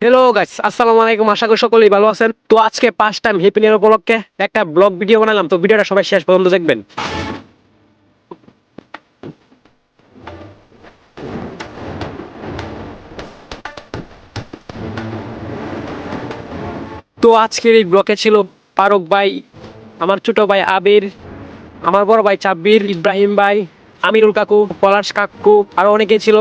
Hello guys, আসসালামু আলাইকুম। আশা করি সকলেই ভালো আছেন। তো আজকে 5 টাইম হ্যাপি নিউ ইয়ার উপলক্ষে একটা ব্লগ ভিডিও বানালাম। তো ভিডিওটা সবাই শেষ পর্যন্ত দেখবেন। তো আজকের এই ব্লগে ছিল ফারুক ভাই, আমার ছোট ভাই আবির, আমার বড় ভাই চাব্বির, ইব্রাহিম ভাই, আমিরুল কাকু, পলাশ কাকু, আরো অনেকেই ছিল।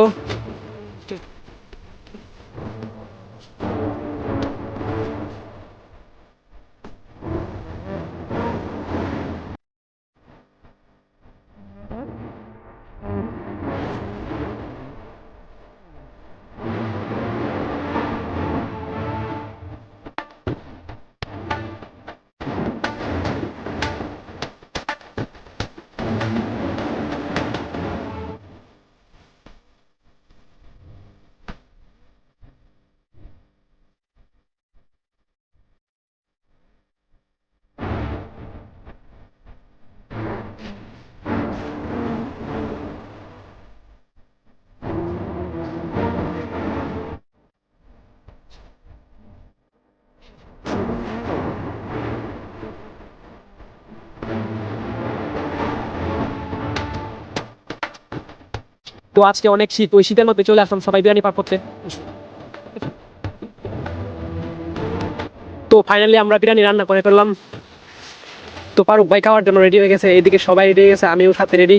তো আজকে অনেক শীত, ওই শীতের মধ্যে চলে আসলাম সবাই বিরিয়ানি পাক করতে। তো ফাইনালি আমরা বিরিয়ানি রান্না করে ফেললাম। তো ফারুক ভাই খাওয়ার জন্য রেডি হয়ে গেছে, এইদিকে সবাই রেডি হয়ে গেছে, আমিও সাথে রেডি।